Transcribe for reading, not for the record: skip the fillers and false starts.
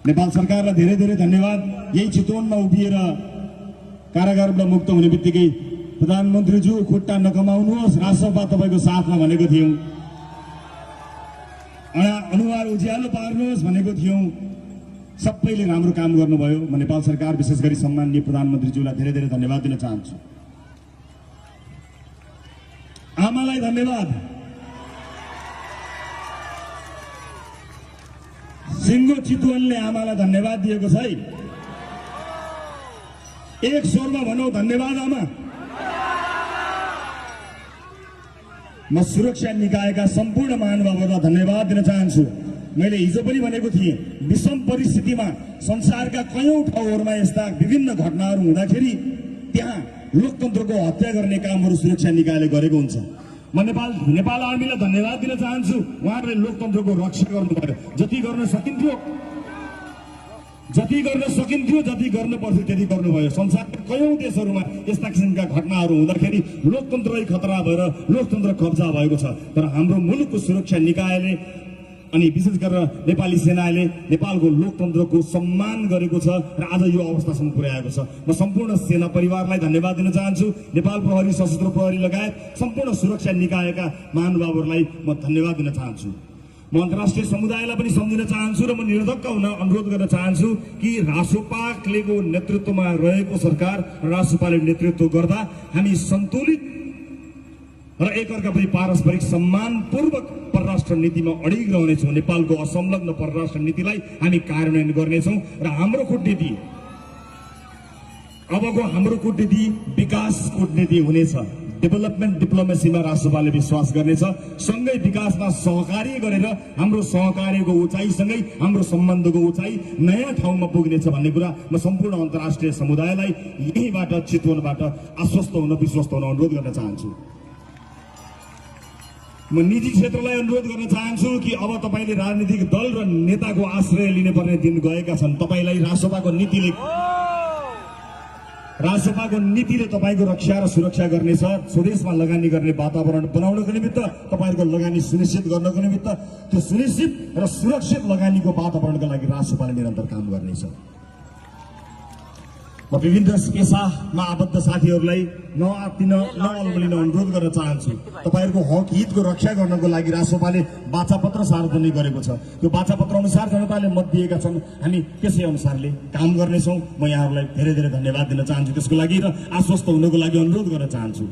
नेपाल सरकारलाई धेरै धेरै धन्यवाद। यही चितवनमा उभिएर कारागारबाट मुक्त हुने बित्तिकै प्रधानमन्त्रीज्यू खुट्टा नकमाउनुहोस्, राजसभा तपाईँको साथमा भनेको थियौँ, अनुहार उज्यालो पार्नुहोस् भनेको थियौँ। सबैले राम्रो काम गर्नुभयो। म नेपाल सरकार विशेष गरी सम्माननीय प्रधानमन्त्रीज्यूलाई धेरै धेरै धन्यवाद दिन चाहन्छु। आमालाई धन्यवाद। सिङ्गो चितवनले आमालाई धन्यवाद दिएको छ है। एक स्वरमा भनौँ, धन्यवाद आमा। म सुरक्षा निकायका सम्पूर्ण महानुभावहरूलाई धन्यवाद दिन चाहन्छु। मैले हिजो पनि भनेको थिएँ, विषम परिस्थितिमा संसारका कयौं ठाउँहरूमा यस्ता विभिन्न घटनाहरू हुँदाखेरि त्यहाँ लोकतन्त्रको हत्या गर्ने कामहरू सुरक्षा निकायले गरेको हुन्छ। म नेपाल आर्मीलाई धन्यवाद दिन चाहन्छु। उहाँहरूले लोकतन्त्रको रक्षा गर्नुभयो। जति गर्न सकिन्थ्यो, जति गर्नु पर्थ्यो त्यति गर्नुभयो। संसारका कयौं देशहरूमा यस्ता किसिमका घटनाहरू हुँदाखेरि लोकतन्त्रै खतरा भएर लोकतन्त्र कब्जा भएको छ। तर हाम्रो मुलुकको सुरक्षा निकायले अनि विशेष गरेर नेपाली सेनाले नेपालको लोकतन्त्रको सम्मान गरेको छ र आज यो अवस्थासम्म पुर्याएको छ। म सम्पूर्ण सेना परिवारलाई धन्यवाद दिन चाहन्छु। नेपाल प्रहरी, सशस्त्र प्रहरी लगायत सम्पूर्ण सुरक्षा निकायका महानुभावहरूलाई म धन्यवाद दिन चाहन्छु। म अन्तर्राष्ट्रिय समुदायलाई पनि सम्झिन चाहन्छु र म निर्धक्क हुन अनुरोध गर्न चाहन्छु कि रासोपाको नेतृत्वमा रहेको सरकार, रासोपाले नेतृत्व गर्दा हामी सन्तुलित र एकअर्काप्रति पारस्परिक सम्मानपूर्वक परराष्ट्र नीतिमा अडिग रहनेछौँ। नेपालको असंलग्न परराष्ट्र नीतिलाई हामी कार्यान्वयन गर्नेछौँ र हाम्रो कूटनीति, अबको हाम्रो कूटनीति विकास कूटनीति हुनेछ। डेभलपमेन्ट डिप्लोमेसीमा राष्ट्रपाले विश्वास गर्नेछ। सँगै विकासमा सहकार्य गरेर हाम्रो सहकार्यको उचाइसँगै हाम्रो सम्बन्धको उचाइ नयाँ ठाउँमा पुग्नेछ भन्ने कुरा म सम्पूर्ण अन्तर्राष्ट्रिय समुदायलाई यहीँबाट, चितवनबाट आश्वस्त हुन, विश्वस्त हुन अनुरोध गर्न चाहन्छु। म निजी क्षेत्रलाई अनुरोध गर्न चाहन्छु कि अब तपाईले राजनीतिक दल र नेताको आश्रय लिनुपर्ने दिन गएका छन्। तपाईलाई रासोपाको नीतिले तपाईको रक्षा र सुरक्षा गर्नेछ। स्वदेशमा लगानी गर्ने वातावरण बनाउनको निमित्त, तपाईहरुको लगानी सुनिश्चित गर्नको निमित्त त्यो सुनिश्चित र सुरक्षित लगानीको वातावरणका लागि रासोपाले निरन्तर काम गर्नेछ। म विभिन्न पेसामा आबद्ध साथीहरूलाई नआत्तिन, नअल्मलिन अनुरोध गर्न चाहन्छु। तपाईहरुको हक हितको रक्षा गर्नको लागि रासोपाले वाचापत्र सार्वजनिक गरेको छ। त्यो वाचापत्र अनुसार जनताले मत दिएका छन्। हामी त्यसै अनुसारले काम गर्नेछौँ। म यहाँहरूलाई धेरै धेरै धन्यवाद दिन चाहन्छु त्यसको लागि र आश्वस्त हुनको लागि अनुरोध गर्न चाहन्छु।